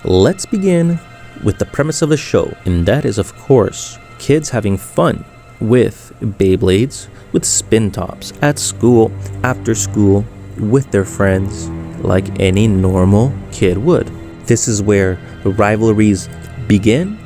Let's begin with the premise of the show, and that is, of course, kids having fun with Beyblades, with spin tops, at school, after school, with their friends, like any normal kid would. This is where the rivalries begin,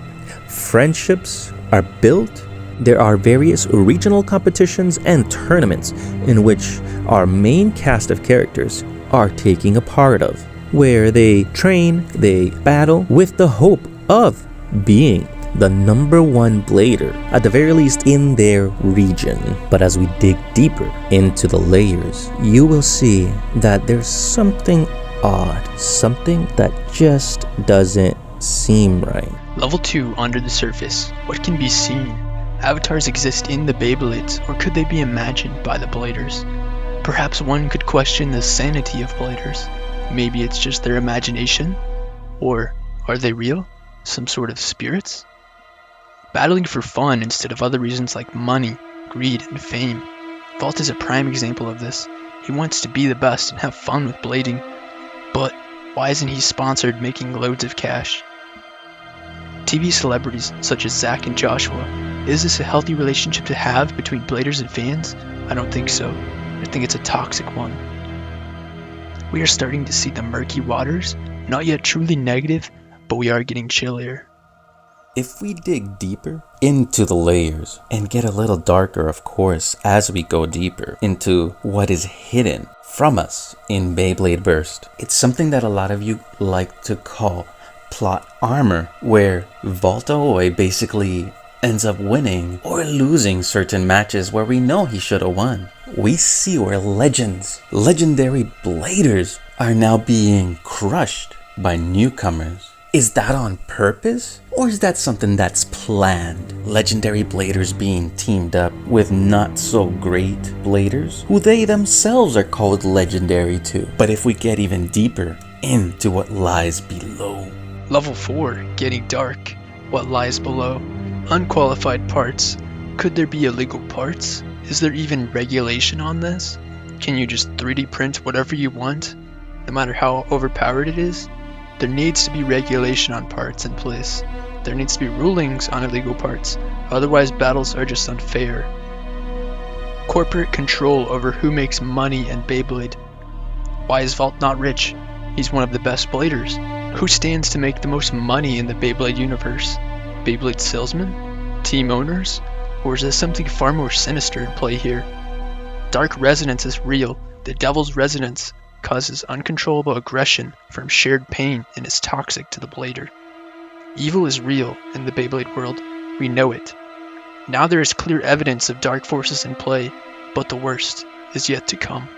friendships are built. There are various regional competitions and tournaments in which our main cast of characters are taking a part of, where they train, they battle with the hope of being the number one blader, at the very least in their region. But as we dig deeper into the layers, you will see that there's something odd, something that just doesn't seem right. Level 2, Under the Surface. What can be seen? Avatars exist in the Beyblades, or could they be imagined by the bladers? Perhaps one could question the sanity of bladers. Maybe it's just their imagination? Or are they real? Some sort of spirits? Battling for fun instead of other reasons like money, greed, and fame. Vault is a prime example of this. He wants to be the best and have fun with blading, but why isn't he sponsored making loads of cash? TV celebrities such as Zach and Joshua, is this a healthy relationship to have between bladers and fans? I don't think so. I think it's a toxic one. We are starting to see the murky waters, not yet truly negative, but we are getting chillier. If we dig deeper into the layers and get a little darker, of course, as we go deeper into what is hidden from us in Beyblade Burst, it's something that a lot of you like to call plot armor, where Vault Aoi basically ends up winning or losing certain matches where we know he should have won. We see where legendary bladers are now being crushed by newcomers. Is that on purpose? Or is that something that's planned? Legendary bladers being teamed up with not so great bladers, who they themselves are called legendary too. But if we get even deeper into what lies below. Level 4, Getting Dark. What lies below? Unqualified parts. Could there be illegal parts? Is there even regulation on this? Can you just 3D print whatever you want, no matter how overpowered it is? There needs to be regulation on parts in place. There needs to be rulings on illegal parts, otherwise battles are just unfair. Corporate control over who makes money in Beyblade. Why is Vault not rich? He's one of the best bladers. Who stands to make the most money in the Beyblade universe? Beyblade salesmen? Team owners? Or is there something far more sinister in play here? Dark resonance is real. The devil's resonance causes uncontrollable aggression from shared pain and is toxic to the blader. Evil is real in the Beyblade world. We know it. Now there is clear evidence of dark forces in play, but the worst is yet to come.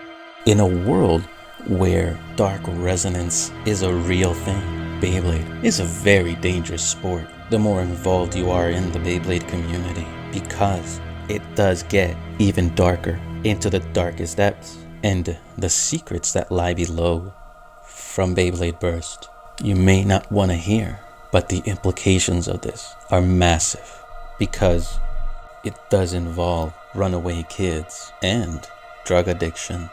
In a world where dark resonance is a real thing, Beyblade is a very dangerous sport. The more involved you are in the Beyblade community, because it does get even darker into the darkest depths and the secrets that lie below from Beyblade Burst. You may not want to hear, but the implications of this are massive, because it does involve runaway kids and drug addictions.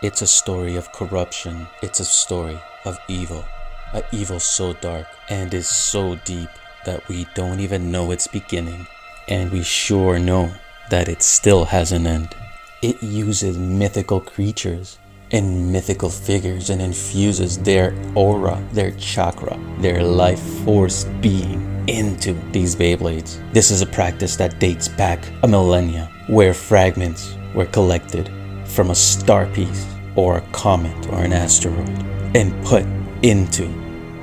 It's a story of corruption. It's a story of evil. An evil so dark and is so deep that we don't even know its beginning, and we sure know that it still has an end. It uses mythical creatures and mythical figures and infuses their aura, their chakra, their life force being into these Beyblades. This is a practice that dates back a millennia, where fragments were collected from a star piece or a comet or an asteroid and put into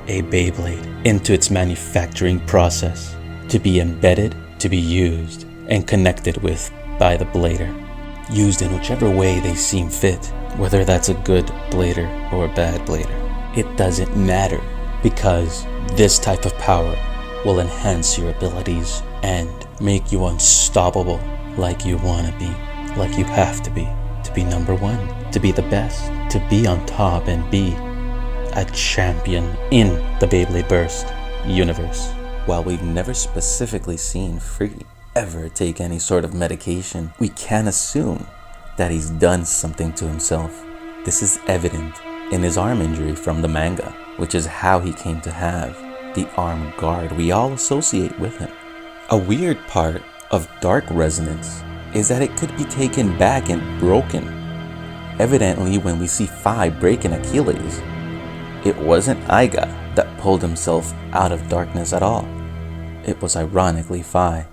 a Beyblade, into its manufacturing process, to be embedded, to be used and connected with by the blader, used in whichever way they seem fit, whether that's a good blader or a bad blader. It doesn't matter, because this type of power will enhance your abilities and make you unstoppable, like you want to be, like you have to be number one, to be the best, to be on top and be a champion in the Beyblade Burst universe. While we've never specifically seen Friggy ever take any sort of medication, we can assume that he's done something to himself. This is evident in his arm injury from the manga, which is how he came to have the armed guard we all associate with him. A weird part of Dark Resonance is that it could be taken back and broken. Evidently, when we see Phi breaking Achilles, it wasn't Aiga that pulled himself out of darkness at all. It was ironically Phi.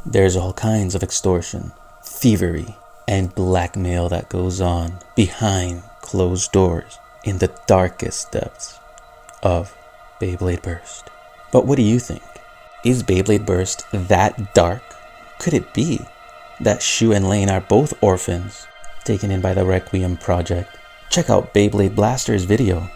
There's all kinds of extortion, thievery, and blackmail that goes on behind closed doors in the darkest depths of Beyblade Burst. But what do you think? Is Beyblade Burst that dark? Could it be that Shu and Lane are both orphans taken in by the Requiem Project? Check out Beyblade Blaster's video